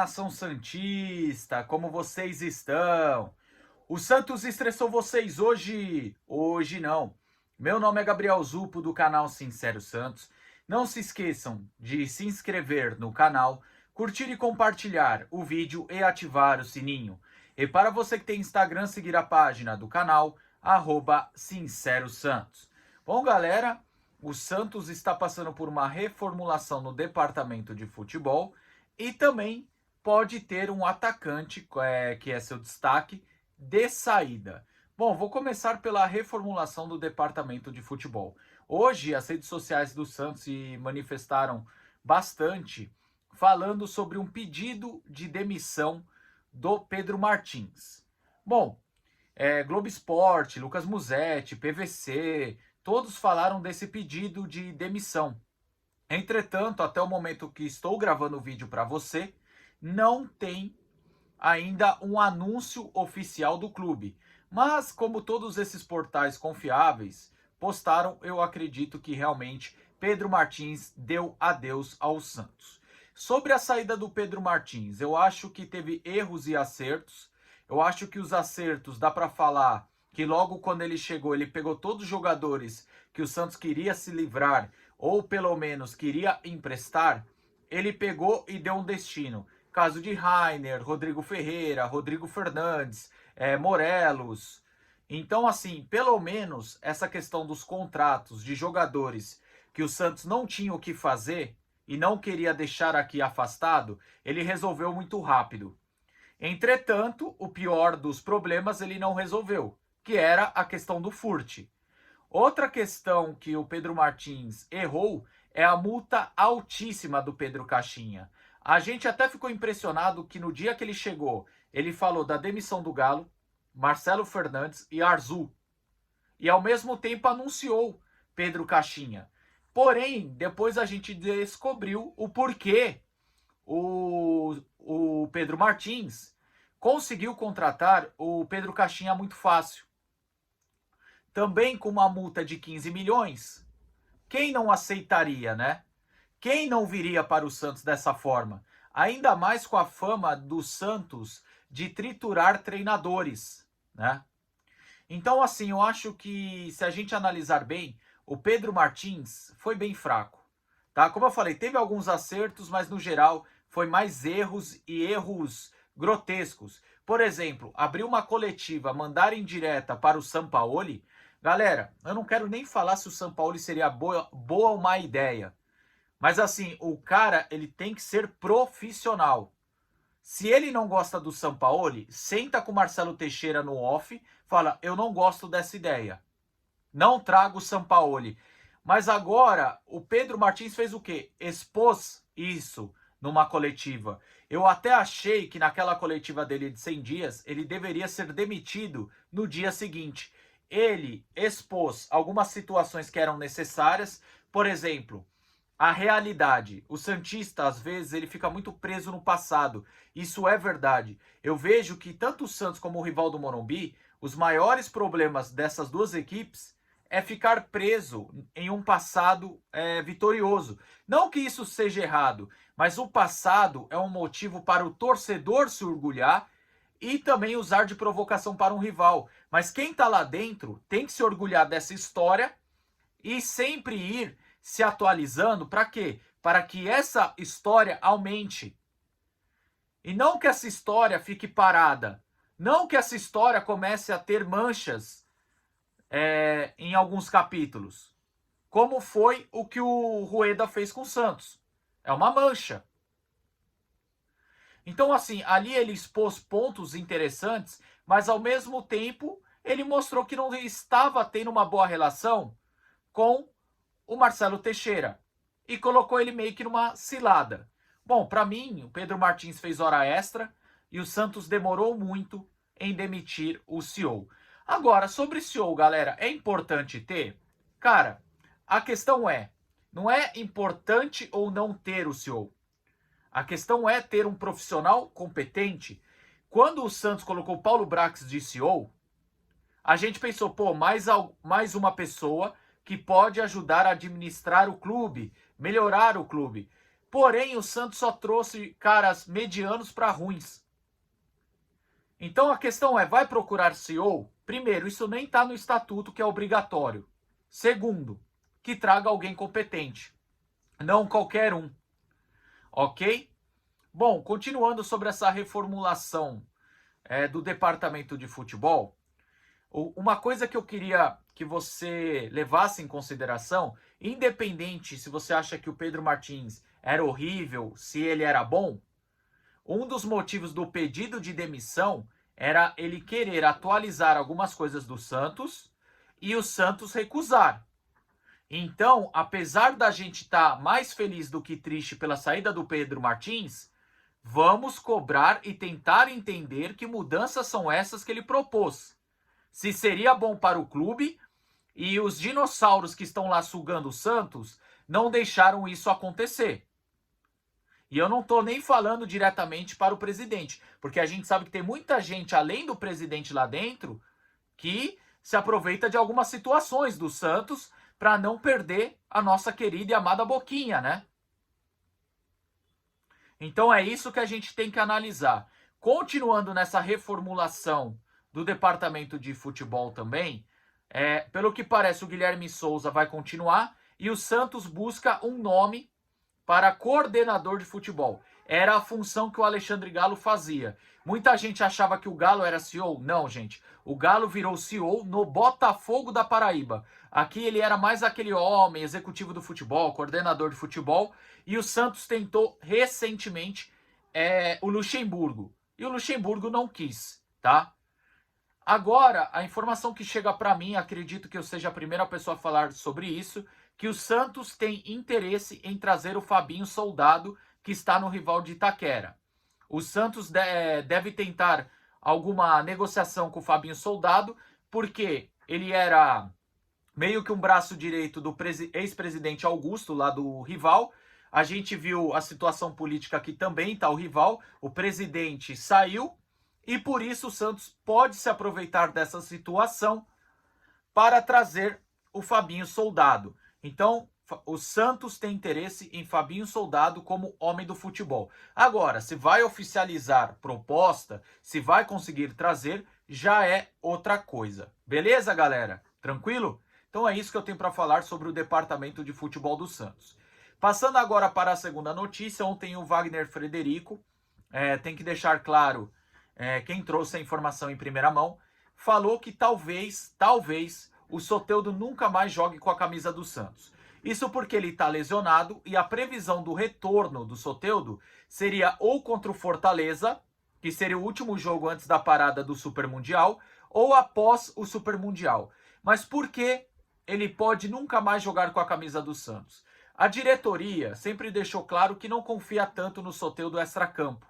nação santista, como vocês estão? O Santos estressou vocês hoje? Hoje não. Meu nome é Gabriel Zupo, do canal Sincero Santos. Não se esqueçam de se inscrever no canal, curtir e compartilhar o vídeo e ativar o sininho. E para você que tem Instagram, seguir a página do canal, @Sincero Santos. Bom, galera, o Santos está passando por uma reformulação no departamento de futebol e também pode ter um atacante, que é seu destaque, de saída. Bom, vou começar pela reformulação do departamento de futebol. Hoje, as redes sociais do Santos se manifestaram bastante falando sobre um pedido de demissão do Pedro Martins. Bom, Globo Esporte, Lucas Musetti, PVC, todos falaram desse pedido de demissão. Entretanto, até o momento que estou gravando o vídeo para você, não tem ainda um anúncio oficial do clube. Mas, como todos esses portais confiáveis postaram, eu acredito que realmente Pedro Martins deu adeus ao Santos. Sobre a saída do Pedro Martins, eu acho que teve erros e acertos. Eu acho que os acertos dá para falar que logo quando ele chegou, ele pegou todos os jogadores que o Santos queria se livrar, ou pelo menos queria emprestar, ele pegou e deu um destino. Caso de Rainer, Rodrigo Ferreira, Rodrigo Fernandes, Morelos. Então, assim, pelo menos essa questão dos contratos de jogadores que o Santos não tinha o que fazer e não queria deixar aqui afastado, ele resolveu muito rápido. Entretanto, o pior dos problemas ele não resolveu, que era a questão do furte. Outra questão que o Pedro Martins errou é a multa altíssima do Pedro Caixinha. A gente até ficou impressionado que no dia que ele chegou, ele falou da demissão do Galo, Marcelo Fernandes e Arzu. E ao mesmo tempo anunciou Pedro Caixinha. Porém, depois a gente descobriu o porquê o Pedro Martins conseguiu contratar o Pedro Caixinha muito fácil. Também com uma multa de 15 milhões. Quem não aceitaria, né? Quem não viria para o Santos dessa forma? Ainda mais com a fama do Santos de triturar treinadores, né? Então, assim, eu acho que se a gente analisar bem, o Pedro Martins foi bem fraco, tá? Como eu falei, teve alguns acertos, mas no geral foi mais erros e erros grotescos. Por exemplo, abrir uma coletiva, mandar em direta para o Sampaoli. Galera, eu não quero nem falar se o Sampaoli seria boa ou má ideia. Mas assim, o cara, ele tem que ser profissional. Se ele não gosta do Sampaoli, senta com o Marcelo Teixeira no off, fala, eu não gosto dessa ideia. Não trago o Sampaoli. Mas agora, o Pedro Martins fez o quê? Expôs isso numa coletiva. Eu até achei que naquela coletiva dele de 100 dias, ele deveria ser demitido no dia seguinte. Ele expôs algumas situações que eram necessárias, por exemplo, a realidade. O santista, às vezes, ele fica muito preso no passado. Isso é verdade. Eu vejo que tanto o Santos como o rival do Morumbi, os maiores problemas dessas duas equipes é ficar preso em um passado vitorioso. Não que isso seja errado, mas o passado é um motivo para o torcedor se orgulhar e também usar de provocação para um rival. Mas quem está lá dentro tem que se orgulhar dessa história e sempre ir se atualizando. Para quê? Para que essa história aumente. E não que essa história fique parada. Não que essa história comece a ter manchas em alguns capítulos. Como foi o que o Rueda fez com o Santos. É uma mancha. Então, assim, ali ele expôs pontos interessantes, mas ao mesmo tempo ele mostrou que não estava tendo uma boa relação com o Marcelo Teixeira e colocou ele meio que numa cilada. Bom, para mim, o Pedro Martins fez hora extra e o Santos demorou muito em demitir o CEO. Agora, sobre CEO, galera, é importante ter? Cara, a questão não é importante ou não ter o CEO. A questão é ter um profissional competente. Quando o Santos colocou Paulo Brax de CEO, a gente pensou, pô, mais uma pessoa que pode ajudar a administrar o clube, melhorar o clube. Porém, o Santos só trouxe caras medianos para ruins. Então a questão é, vai procurar CEO? Primeiro, isso nem está no estatuto, que é obrigatório. Segundo, que traga alguém competente, não qualquer um. Ok? Bom, continuando sobre essa reformulação do departamento de futebol, uma coisa que eu queria que você levasse em consideração, independente se você acha que o Pedro Martins era horrível, se ele era bom, um dos motivos do pedido de demissão era ele querer atualizar algumas coisas do Santos e o Santos recusar. Então, apesar da gente estar mais feliz do que triste pela saída do Pedro Martins, vamos cobrar e tentar entender que mudanças são essas que ele propôs. Se seria bom para o clube, e os dinossauros que estão lá sugando o Santos não deixaram isso acontecer. E eu não estou nem falando diretamente para o presidente, porque a gente sabe que tem muita gente, além do presidente lá dentro, que se aproveita de algumas situações do Santos para não perder a nossa querida e amada Boquinha, né? Então é isso que a gente tem que analisar. Continuando nessa reformulação do departamento de futebol também, pelo que parece o Guilherme Souza vai continuar e o Santos busca um nome para coordenador de futebol. Era a função que o Alexandre Galo fazia. Muita gente achava que o Galo era CEO. Não, gente. O Galo virou CEO no Botafogo da Paraíba. Aqui ele era mais aquele homem, executivo do futebol, coordenador de futebol. E o Santos tentou recentemente o Luxemburgo. E o Luxemburgo não quis, tá? Agora, a informação que chega para mim, acredito que eu seja a primeira pessoa a falar sobre isso, que o Santos tem interesse em trazer o Fabinho Soldado, que está no rival de Itaquera. O Santos deve tentar alguma negociação com o Fabinho Soldado, porque ele era meio que um braço direito do ex-presidente Augusto, lá do rival. A gente viu a situação política que também está o rival. O presidente saiu e por isso o Santos pode se aproveitar dessa situação para trazer o Fabinho Soldado. Então, o Santos tem interesse em Fabinho Soldado como homem do futebol. Agora, se vai oficializar proposta, se vai conseguir trazer, já é outra coisa. Beleza, galera? Tranquilo? Então é isso que eu tenho para falar sobre o departamento de futebol do Santos. Passando agora para a segunda notícia, ontem o Wagner Frederico, tem que deixar claro, quem trouxe a informação em primeira mão, falou que talvez o Soteldo nunca mais jogue com a camisa do Santos. Isso porque ele está lesionado e a previsão do retorno do Soteldo seria ou contra o Fortaleza, que seria o último jogo antes da parada do Super Mundial, ou após o Super Mundial. Mas por que ele pode nunca mais jogar com a camisa do Santos? A diretoria sempre deixou claro que não confia tanto no Soteldo extracampo.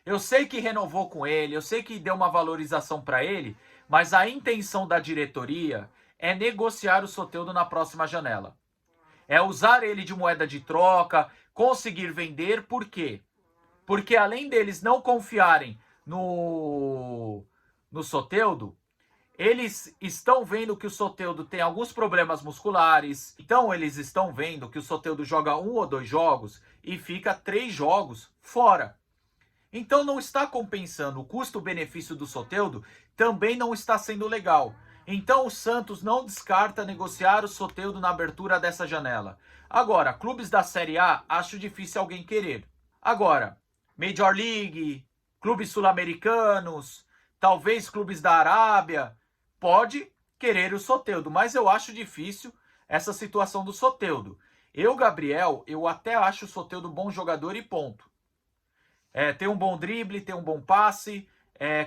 Eu sei que renovou com ele, eu sei que deu uma valorização para ele, mas a intenção da diretoria é negociar o Soteldo na próxima janela. É usar ele de moeda de troca, conseguir vender, por quê? Porque além deles não confiarem no Soteldo, eles estão vendo que o Soteldo tem alguns problemas musculares. Então eles estão vendo que o Soteldo joga 1 ou 2 jogos e fica 3 jogos fora. Então não está compensando. O custo-benefício do Soteldo também não está sendo legal. Então o Santos não descarta negociar o Soteldo na abertura dessa janela. Agora, clubes da Série A, acho difícil alguém querer. Agora, Major League, clubes sul-americanos, talvez clubes da Arábia, pode querer o Soteldo, mas eu acho difícil essa situação do Soteldo. Gabriel, eu até acho o Soteldo bom jogador e ponto. Tem um bom drible, tem um bom passe,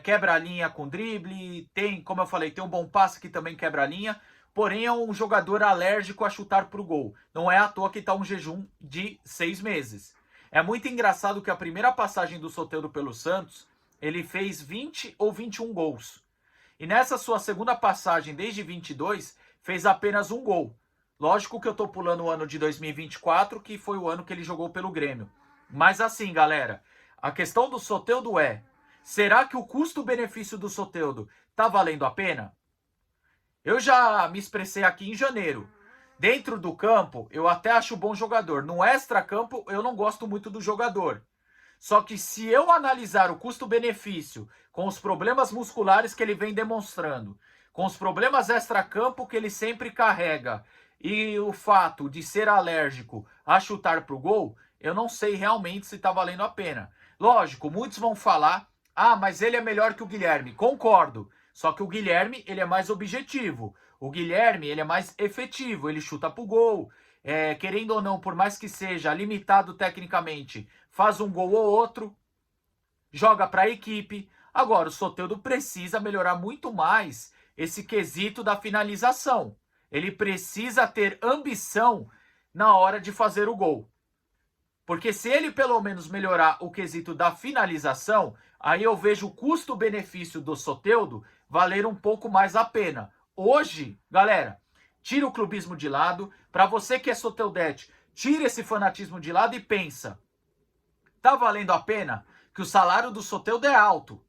quebra a linha com drible, tem, como eu falei, tem um bom passe que também quebra a linha, porém é um jogador alérgico a chutar pro gol. Não é à toa que está um jejum de 6 meses. É muito engraçado que a primeira passagem do Soteldo pelo Santos, ele fez 20 ou 21 gols. E nessa sua segunda passagem, desde 22, fez apenas 1 gol. Lógico que eu tô pulando o ano de 2024, que foi o ano que ele jogou pelo Grêmio. Mas assim, galera, a questão do Soteldo será que o custo-benefício do Soteldo tá valendo a pena? Eu já me expressei aqui em janeiro. Dentro do campo, eu até acho bom jogador. No extra-campo, eu não gosto muito do jogador. Só que se eu analisar o custo-benefício com os problemas musculares que ele vem demonstrando, com os problemas extra-campo que ele sempre carrega e o fato de ser alérgico a chutar pro gol, eu não sei realmente se tá valendo a pena. Lógico, muitos vão falar, ah, mas ele é melhor que o Guilherme. Concordo. Só que o Guilherme, ele é mais objetivo. O Guilherme, ele é mais efetivo. Ele chuta pro gol. Querendo ou não, por mais que seja limitado tecnicamente, faz um gol ou outro, joga para a equipe. Agora, o Soteldo precisa melhorar muito mais esse quesito da finalização. Ele precisa ter ambição na hora de fazer o gol. Porque se ele pelo menos melhorar o quesito da finalização, aí eu vejo o custo-benefício do Soteldo valer um pouco mais a pena. Hoje, galera, tira o clubismo de lado. Para você que é Soteldete, tira esse fanatismo de lado e pensa. Tá valendo a pena? Que o salário do Soteldo é alto.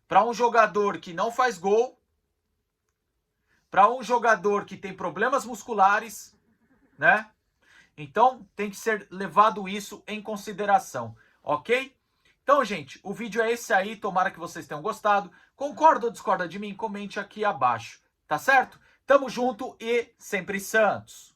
Para um jogador que não faz gol, para um jogador que tem problemas musculares, né? Então, tem que ser levado isso em consideração, ok? Então, gente, o vídeo é esse aí. Tomara que vocês tenham gostado. Concorda ou discorda de mim? Comente aqui abaixo, tá certo? Tamo junto e sempre Santos!